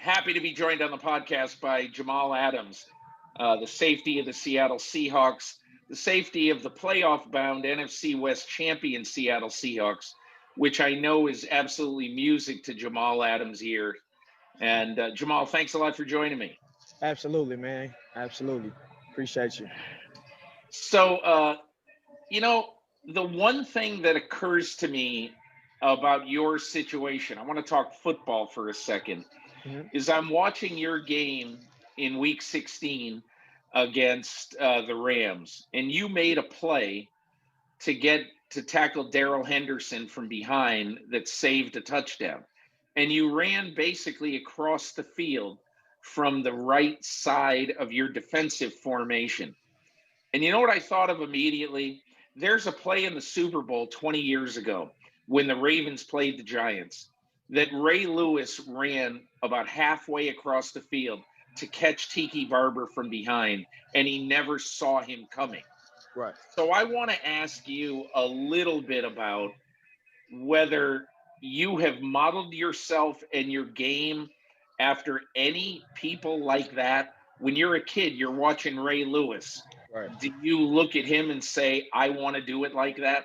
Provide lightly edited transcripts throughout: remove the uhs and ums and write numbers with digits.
Happy to be joined on the podcast by Jamal Adams, the safety of the Seattle Seahawks, the safety of the playoff-bound NFC West champion Seattle Seahawks, which I know is absolutely music to Jamal Adams' ear. And Jamal, thanks a lot for joining me. Absolutely, man. Absolutely. Appreciate you. So, the one thing that occurs to me about your situation, I want to talk football for a second, is I'm watching your game in Week 16 against the Rams, and you made a play to tackle Darrell Henderson from behind that saved a touchdown. And you ran basically across the field from the right side of your defensive formation. And you know what I thought of immediately? There's a play in the Super Bowl 20 years ago when the Ravens played the Giants that Ray Lewis ran about halfway across the field to catch Tiki Barber from behind, and he never saw him coming. Right. So I want to ask you a little bit about whether you have modeled yourself and your game after any people like that. When you're a kid, you're watching Ray Lewis. Right. Do you look at him and say, I want to do it like that?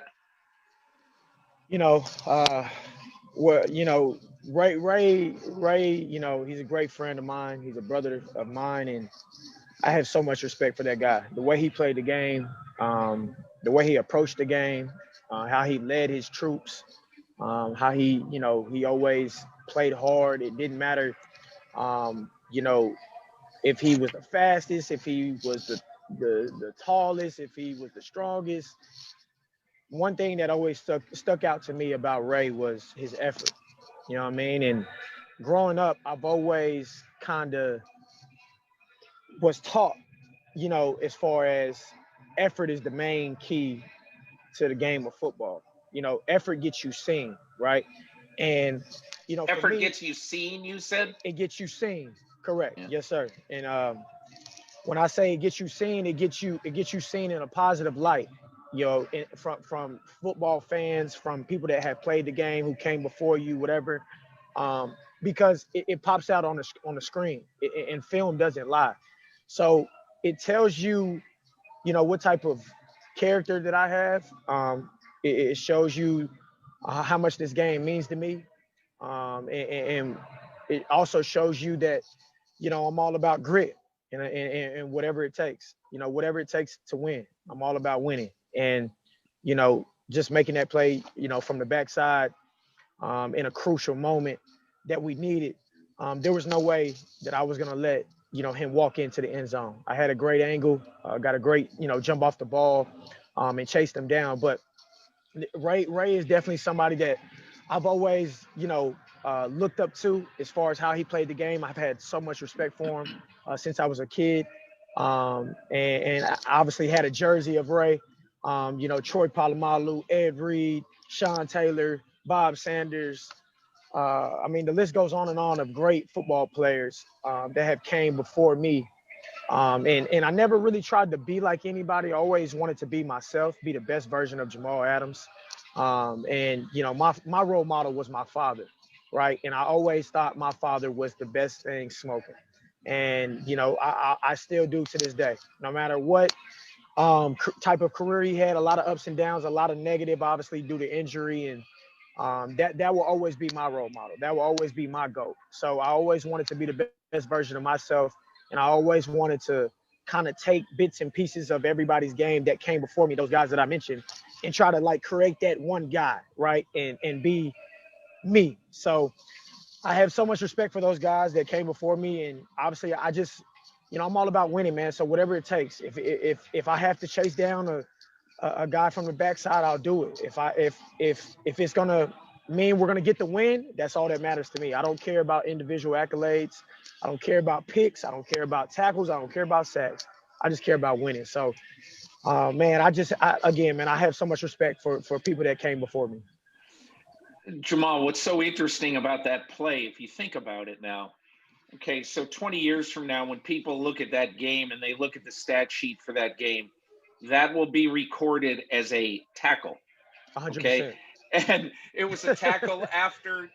Ray, he's a great friend of mine. He's a brother of mine, and I have so much respect for that guy. The way he played the game, the way he approached the game, how he led his troops, how he always played hard. It didn't matter, if he was the fastest, if he was the tallest, if he was the strongest. One thing that always stuck out to me about Ray was his effort. You know what I mean? And growing up, I've always kind of was taught, as far as effort is the main key to the game of football. Effort gets you seen, right? And Effort gets you seen, you said? It gets you seen. Correct. Yeah. Yes, sir. And when I say it gets you seen, it gets you seen in a positive light. From football fans, from people that have played the game, who came before you, whatever, because it pops out on the screen, and film doesn't lie. So it tells you, what type of character that I have. It shows you how much this game means to me, and it also shows you that, I'm all about grit and whatever it takes. Whatever it takes to win. I'm all about winning. And, just making that play, from the backside in a crucial moment that we needed. There was no way that I was going to let, him walk into the end zone. I had a great angle, got a great, jump off the ball and chased him down. But Ray is definitely somebody that I've always, looked up to as far as how he played the game. I've had so much respect for him since I was a kid. And I obviously had a jersey of Ray. Troy Polamalu, Ed Reed, Sean Taylor, Bob Sanders. The list goes on and on of great football players that have came before me. And I never really tried to be like anybody. I always wanted to be myself, be the best version of Jamal Adams. My role model was my father, right? And I always thought my father was the best thing smoking. And, I still do to this day, no matter what type of career he had, a lot of ups and downs, a lot of negative, obviously due to injury, and that will always be my role model. That will always be my goal. So I always wanted to be the best version of myself, and I always wanted to kind of take bits and pieces of everybody's game that came before me, those guys that I mentioned, and try to create that one guy, right, and be me. So I have so much respect for those guys that came before me, and obviously I just, I'm all about winning, man. So whatever it takes, if I have to chase down a guy from the backside, I'll do it. If it's gonna mean we're gonna get the win, that's all that matters to me. I don't care about individual accolades. I don't care about picks. I don't care about tackles. I don't care about sacks. I just care about winning. So, man, I have so much respect for people that came before me. Jamal, what's so interesting about that play, if you think about it now, okay, so 20 years from now, when people look at that game and they look at the stat sheet for that game, that will be recorded as a tackle. 100%. Okay. And it was a tackle after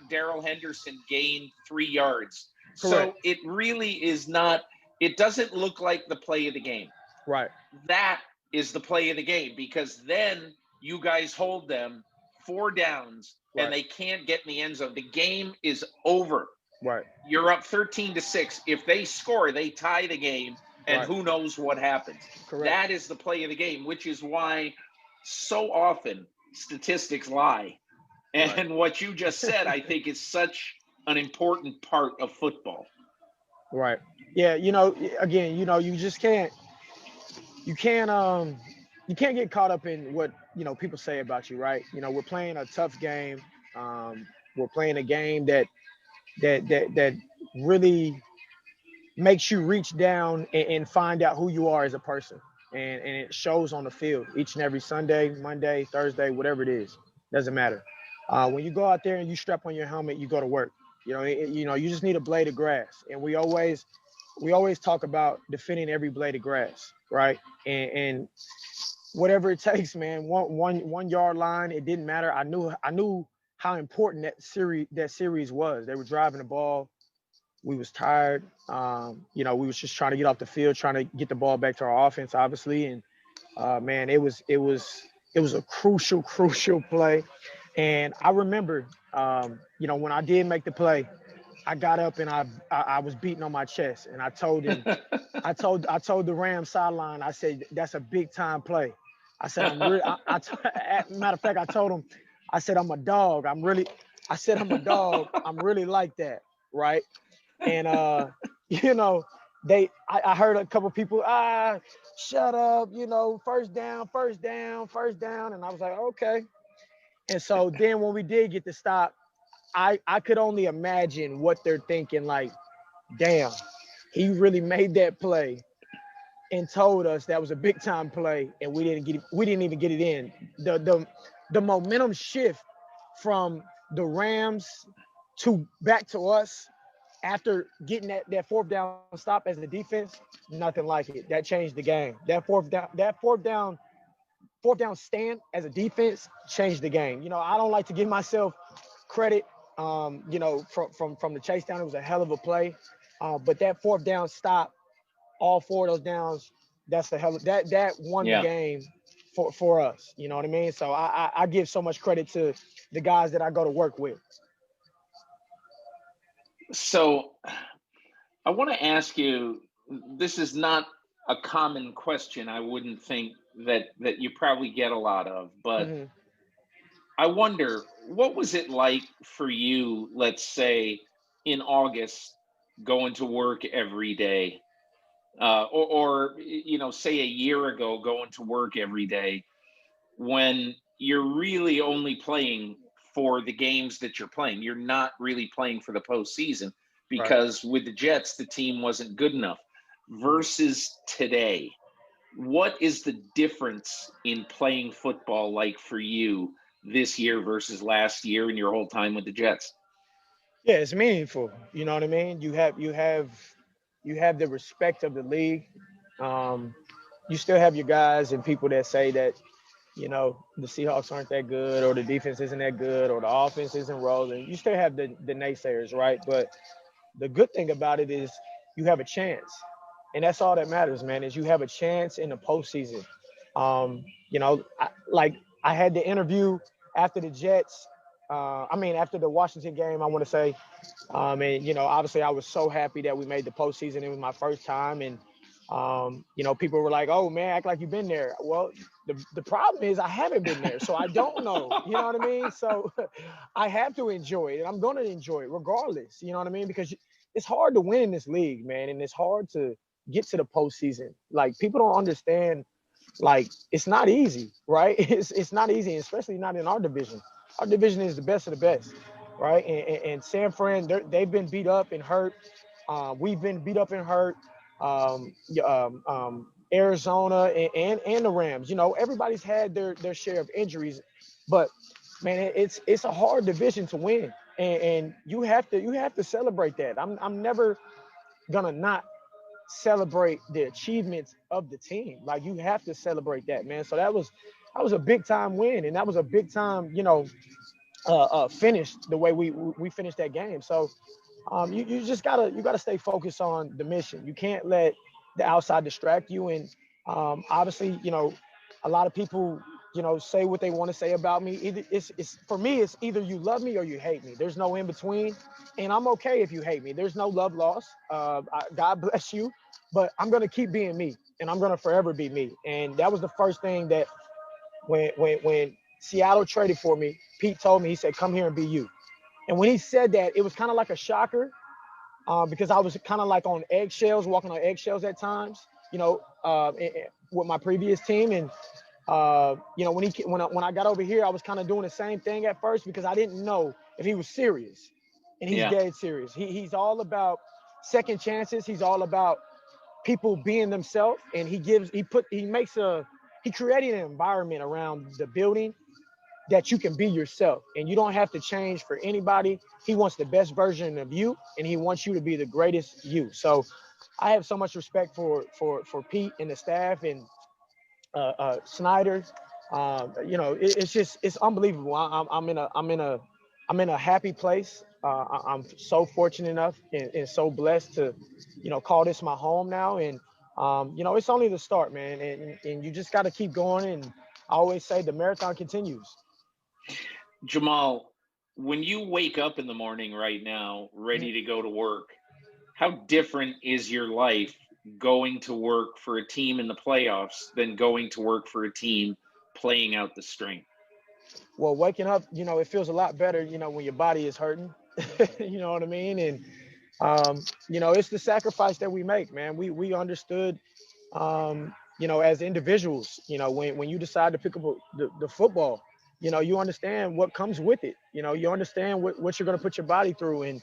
Darrell Henderson gained 3 yards. Correct. So it really is not. It doesn't look like the play of the game. Right. That is the play of the game, because then you guys hold them 4 downs and they can't get in the end zone. The game is over. Right. You're up 13-6. If they score, they tie the game, and Right. who knows what happens. Correct. That is the play of the game, which is why so often statistics lie. And what you just said, I think, is such an important part of football. Right. Yeah. Again, you just can't get caught up in what, people say about you, right? We're playing a tough game. We're playing a game that really makes you reach down and find out who you are as a person. And it shows on the field each and every Sunday, Monday, Thursday, whatever it is, doesn't matter. When you go out there and you strap on your helmet, you go to work. You just need a blade of grass. And we always talk about defending every blade of grass, right? And whatever it takes, man. One yard line, it didn't matter. I knew how important that series was. They were driving the ball. We was tired. We was just trying to get off the field, trying to get the ball back to our offense, obviously. And man, it was a crucial play. And I remember, when I did make the play, I got up and I was beating on my chest, and I told him, I told the Rams sideline, I said, that's a big time play. I said, I'm really, matter of fact, I told him, I said, I'm a dog. I'm really like that. Right. And, I heard a couple people, shut up, first down. And I was like, okay. And so then when we did get the stop, I could only imagine what they're thinking, like, damn, he really made that play and told us that was a big time play, and we didn't even get it in. The momentum shift from the Rams to back to us after getting that fourth down stop as the defense, nothing like it. That changed the game. That fourth down stand as a defense changed the game. I don't like to give myself credit, from the chase down. It was a hell of a play. But that fourth down stop, all 4 of those downs, that's that won the game for us. You know what I mean? So I give so much credit to the guys that I go to work with. So I want to ask you, this is not a common question. I wouldn't think that you probably get a lot of, but I wonder, what was it like for you, let's say in August, going to work every day, or say a year ago, going to work every day, when you're really only playing for the games that you're playing. You're not really playing for the postseason, because with the Jets, the team wasn't good enough, versus today. What is the difference in playing football like for you this year versus last year and your whole time with the Jets? Yeah, it's meaningful. You know what I mean? You have the respect of the league. You still have your guys and people that say that, the Seahawks aren't that good, or the defense isn't that good, or the offense isn't rolling. You still have the naysayers, right? But the good thing about it is you have a chance. And that's all that matters, man, is you have a chance in the postseason. I had the interview after the Jets. After the Washington game, I want to say. Obviously I was so happy that we made the postseason. It was my first time. And, people were like, oh, man, act like you've been there. Well, the problem is I haven't been there, so I don't know. You know what I mean? So I have to enjoy it, and I'm going to enjoy it regardless. You know what I mean? Because it's hard to win in this league, man, and it's hard to get to the postseason. Like, people don't understand, like, it's not easy, right? It's not easy, especially not in our division. Our division is the best of the best, right? And San Fran, they've been beat up and hurt. We've been beat up and hurt. Arizona and the Rams, everybody's had their share of injuries, but man, it's a hard division to win, and you have to celebrate that. I'm never gonna not celebrate the achievements of the team. Like, you have to celebrate that, man. So that was that was a big time win, and that was a big time, finish the way we finished that game. So you just gotta stay focused on the mission. You can't let the outside distract you. And obviously, a lot of people, say what they want to say about me. Either it's for me, it's either you love me or you hate me. There's no in between, and I'm okay if you hate me. There's no love lost. God bless you, but I'm gonna keep being me, and I'm gonna forever be me. And that was the first thing that when Seattle traded for me, Pete told me, he said, "Come here and be you." And when he said that, it was kind of like a shocker, because I was kind of like on eggshells, walking on eggshells at times, with my previous team. And when I got over here, I was kind of doing the same thing at first because I didn't know if he was serious, and he's dead serious. He's all about second chances. He's all about people being themselves, and he created an environment around the building that you can be yourself, and you don't have to change for anybody. He wants the best version of you, and he wants you to be the greatest you. So I have so much respect for Pete and the staff, and Snyder. It's unbelievable. I'm in a happy place. I'm so fortunate enough and so blessed to, call this my home now. And it's only the start, man. And you just got to keep going. And I always say the marathon continues. Jamal, when you wake up in the morning right now, ready to go to work, how different is your life going to work for a team in the playoffs than going to work for a team playing out the string? Well, waking up, it feels a lot better, when your body is hurting. You know what I mean? And, it's the sacrifice that we make, man. We understood, as individuals, when you decide to pick up the football, you understand what comes with it. You understand what you're going to put your body through. And,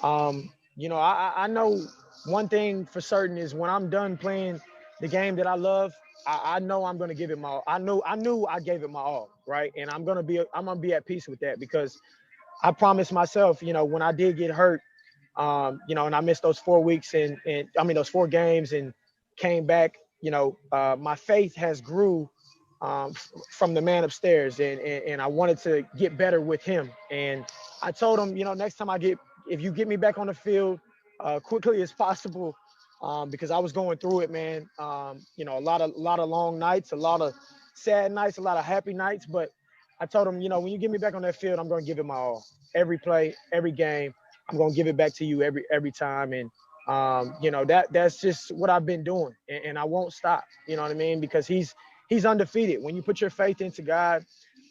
I know one thing for certain is when I'm done playing the game that I love, I know I'm going to give it my all. I knew I gave it my all, right? And I'm going to be at peace with that, because I promised myself, when I did get hurt, and I missed those 4 weeks those 4 games and came back, my faith has grew from the man upstairs, and I wanted to get better with him. And I told him, next time if you get me back on the field quickly as possible, because I was going through it, man. A lot of long nights, a lot of sad nights, a lot of happy nights. But I told him, when you get me back on that field, I'm going to give it my all. Every play, every game, I'm going to give it back to you every time. And that's just what I've been doing, and I won't stop. You know what I mean? Because he's undefeated. When you put your faith into God,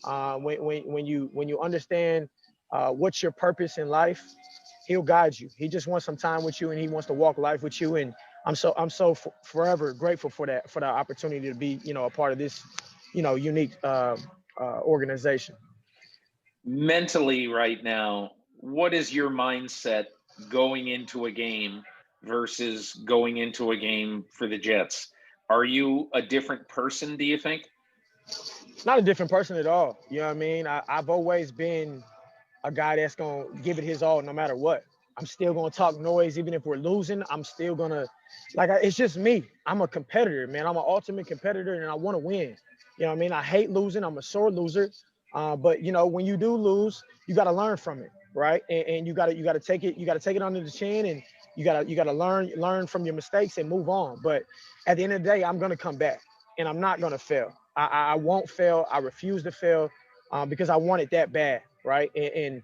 when you understand what's your purpose in life, He'll guide you. He just wants some time with you, and he wants to walk life with you. And I'm so forever grateful for the opportunity to be, a part of this, unique organization. Mentally right now, what is your mindset going into a game versus going into a game for the Jets? Are you a different person, do you think? Not a different person at all. You know what I mean? I've always been a guy that's going to give it his all no matter what. I'm still going to talk noise. Even if we're losing, I'm still going to, it's just me. I'm a competitor, man. I'm an ultimate competitor, and I want to win. You know what I mean? I hate losing. I'm a sore loser. But, when you do lose, you got to learn from it, right? And you got to take it under the chin, and you got to learn from your mistakes and move on. But at the end of the day, I'm going to come back, and I'm not going to fail. I won't fail. I refuse to fail because I want it that bad, right? And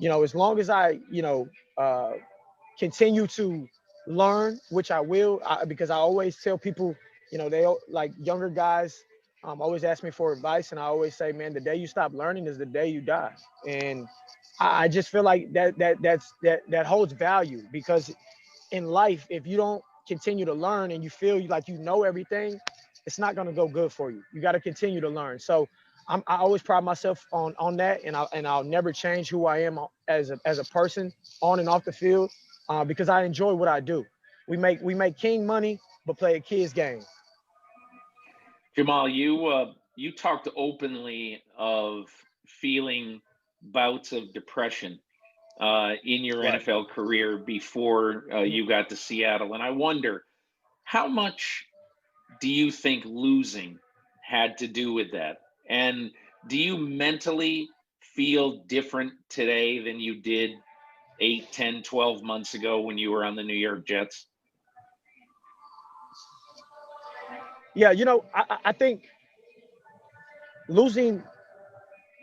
as long as I, continue to learn, which I will, because I always tell people, they like younger guys always ask me for advice, and I always say, man, the day you stop learning is the day you die. And I just feel like that holds value, because in life, if you don't continue to learn and you feel like everything, it's not going to go good for you. You got to continue to learn. So I always pride myself on that, and I'll never change who I am as a person on and off the field, because I enjoy what I do. We make king money, but play a kid's game. Jamal, you talked openly of feeling bouts of depression in your Right. NFL career before you got to Seattle, and I wonder, how much do you think losing had to do with that? And do you mentally feel different today than you did 8, 10, 12 months ago when you were on the New York Jets? Yeah, I think losing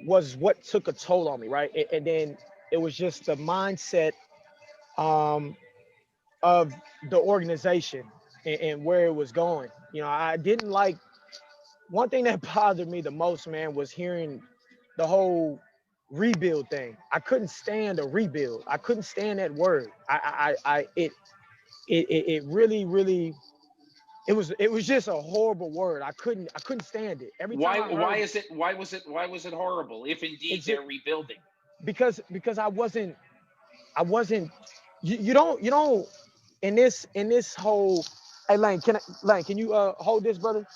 was what took a toll on me, right? And then it was just the mindset of the organization and where it was going. I didn't like, one thing that bothered me the most, man, was hearing the whole rebuild thing. I couldn't stand a rebuild. I couldn't stand that word. It really, really, it was just a horrible word. I couldn't stand it. Every time I heard, why was it horrible if indeed they're rebuilding? Because I wasn't, you don't in this whole, hey Lane, can you hold this, brother?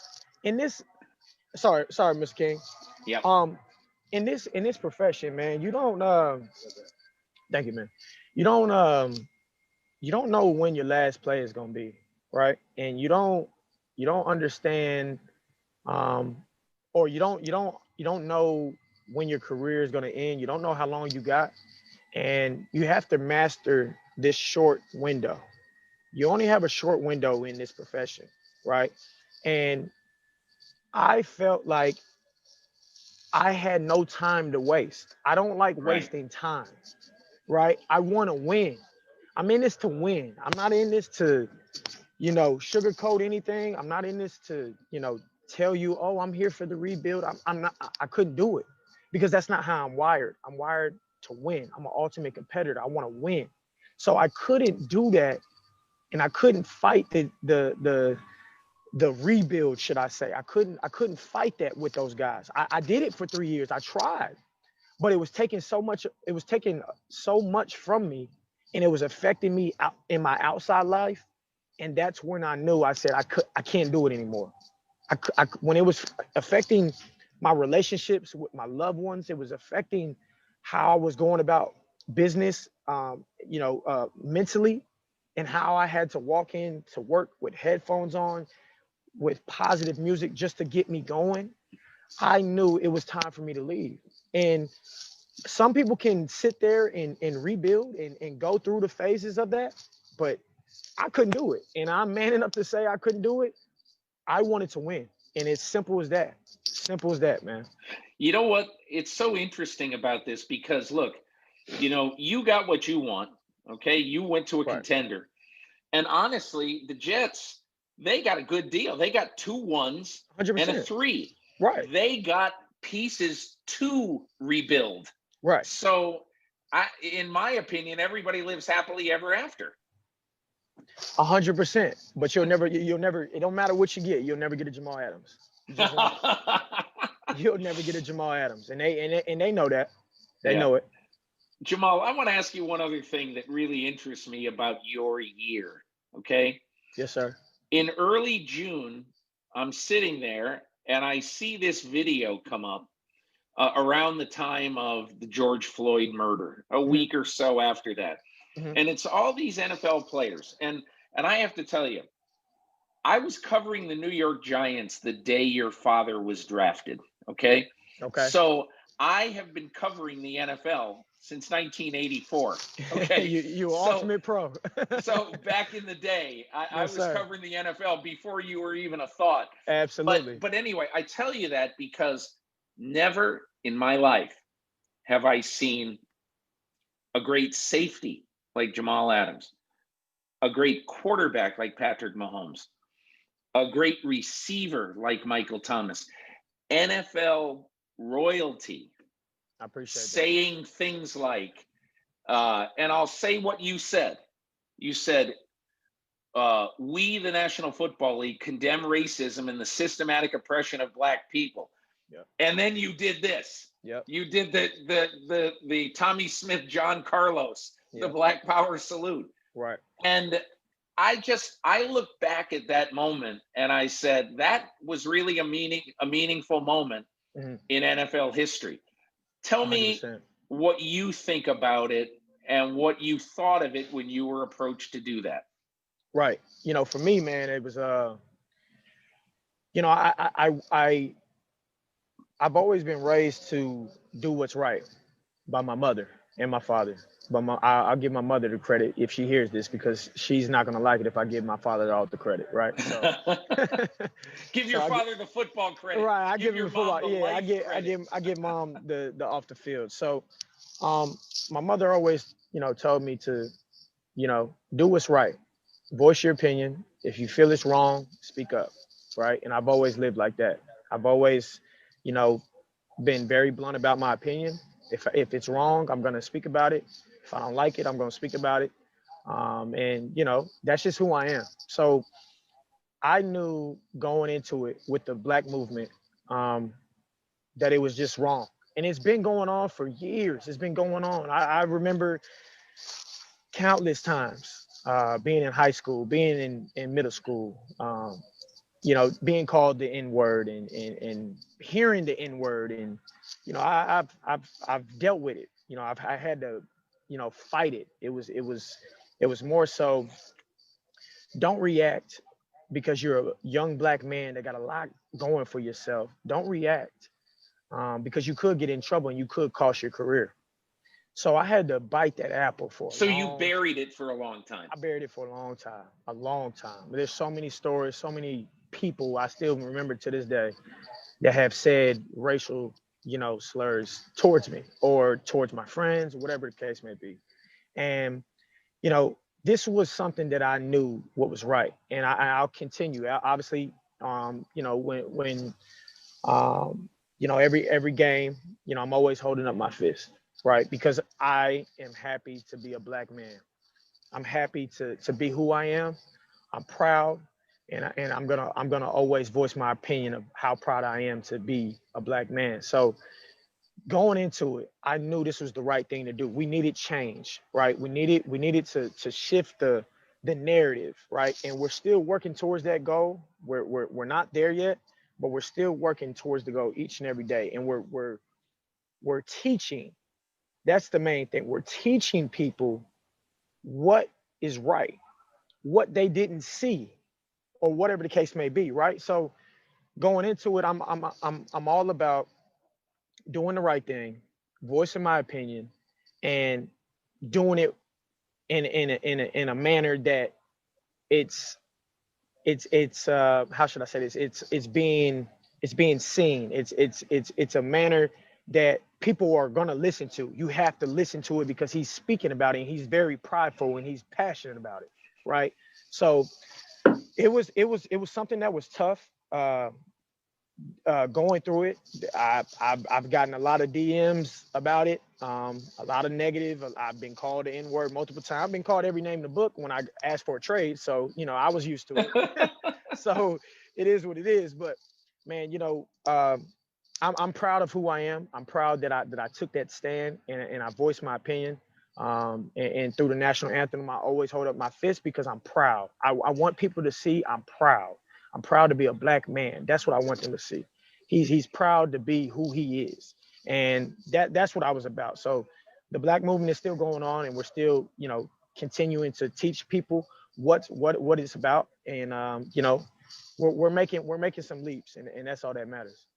In this, sorry, Mr. King. Yeah. In this profession, man, you don't thank you, man. You don't know when your last play is gonna be, right? And you don't understand, or you don't know when your career is gonna end. You don't know how long you got, and you have to master this short window. You only have a short window in this profession, right? And I felt like I had no time to waste. I don't like wasting time, right? I want to win. I'm in this to win. I'm not in this to, sugarcoat anything. I'm not in this to, tell you, oh, I'm here for the rebuild. I'm not. I couldn't do it because that's not how I'm wired. I'm wired to win. I'm an ultimate competitor. I want to win. So I couldn't do that, and I couldn't fight the rebuild, should I say. I couldn't fight that with those guys. I did it for 3 years. I tried, but it was taking so much from me, and it was affecting me in my outside life. And that's when I knew, I said, I can't do it anymore. When it was affecting my relationships with my loved ones, it was affecting how I was going about business, mentally, and how I had to walk in to work with headphones on, with positive music just to get me going. I knew it was time for me to leave. And some people can sit there and rebuild and go through the phases of that, but I couldn't do it. And I'm man enough to say I couldn't do it. I wanted to win. And it's simple as that. Simple as that, man. You know what? It's so interesting about this because, look, you got what you want, okay? You went to a contender. And honestly, the Jets, they got a good deal. They got 2 1s 100%. And a 3. Right. They got pieces to rebuild. Right. So, in my opinion, everybody lives happily ever after. 100%. But you'll never. It don't matter what you get. You'll never get a Jamal Adams. You'll never get a Jamal Adams, and they know that. They know it. Jamal, I want to ask you one other thing that really interests me about your year. Okay. Yes, sir. In early June, I'm sitting there and I see this video come up around the time of the George Floyd murder, a week or so after that. Mm-hmm. And it's all these NFL players. And I have to tell you, I was covering the New York Giants the day your father was drafted. Okay. Okay. So I have been covering the NFL since 1984. Okay. you ultimate pro. So back in the day, I was covering the NFL before you were even a thought. Absolutely. But anyway, I tell you that because never in my life have I seen a great safety like Jamal Adams, a great quarterback like Patrick Mahomes, a great receiver like Michael Thomas, NFL royalty. I appreciate saying that. Things like, and I'll say what you said. You said, we, the National Football League, condemn racism and the systematic oppression of Black people. Yep. And then you did this. Yep. You did the Tommy Smith, John Carlos, the Black Power salute. Right. And I look back at that moment and I said, that was really a meaningful moment in NFL history. Tell 100%. Me what you think about it and what you thought of it when you were approached to do that. Right. For me, man, it was, I've always been raised to do what's right by my mother and my father. But I'll give my mother the credit if she hears this, because she's not gonna like it if I give my father all the credit, right? So give your father the football credit. Right, I give your him the football. mom the Yeah, I give mom the off the field. So my mother always, told me to, do what's right. Voice your opinion. If you feel it's wrong, speak up, right? And I've always lived like that. I've always, been very blunt about my opinion. If it's wrong, I'm gonna speak about it. If I don't like it, I'm gonna speak about it. And that's just who I am. So I knew going into it with the Black movement that it was just wrong, and it's been going on for years. It's been going on. I remember countless times being in high school, being in middle school, being called the N word and hearing the N word, and I've dealt with it. I had to fight it. It was more so, don't react because you're a young Black man that got a lot going for yourself. Don't react because you could get in trouble and you could cost your career. So I had to bite that apple for So you buried it for a long time. I buried it for a long time. There's so many stories, so many people I still remember to this day that have said racial, slurs towards me or towards my friends, whatever the case may be. And, this was something that I knew what was right. And I'll continue. Obviously, when every game, I'm always holding up my fist, right? Because I am happy to be a Black man. I'm happy to be who I am. I'm proud, and I'm gonna always voice my opinion of how proud I am to be a Black man. So going into it, I knew this was the right thing to do. We needed change, right? We needed to shift the narrative, right? And we're still working towards that goal. We're not there yet, but we're still working towards the goal each and every day. And we're teaching. That's the main thing. We're teaching people what is right, what they didn't see, or whatever the case may be, right? So going into it, I'm all about doing the right thing, voicing my opinion, and doing it in a manner that it's how should I say this? It's being seen. It's a manner that people are gonna listen to. You have to listen to it because he's speaking about it. And he's very prideful and he's passionate about it, right? So it was something that was tough. Going through it, I've gotten a lot of DMs about it, a lot of negative. I've been called the N-word multiple times. I've been called every name in the book when I asked for a trade. So, I was used to it. So it is what it is. But man, I'm proud of who I am. I'm proud that I took that stand and I voiced my opinion. And through the national anthem, I always hold up my fist because I'm proud. I want people to see I'm proud. I'm proud to be a Black man. That's what I want them to see. He's proud to be who he is. And that's what I was about. So the Black movement is still going on, and we're still, continuing to teach people what it's about. And we're making some leaps, and that's all that matters.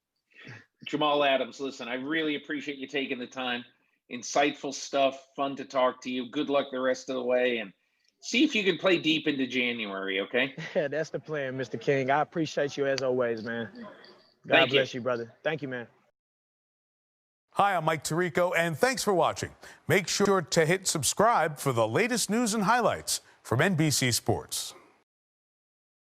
Jamal Adams, listen, I really appreciate you taking the time. Insightful stuff, fun to talk to you. Good luck the rest of the way, and see if you can play deep into January, okay? Yeah, that's the plan, Mr. King. I appreciate you as always, man. God bless you, brother. Thank you, man. Hi, I'm Mike Tirico, and thanks for watching. Make sure to hit subscribe for the latest news and highlights from NBC Sports.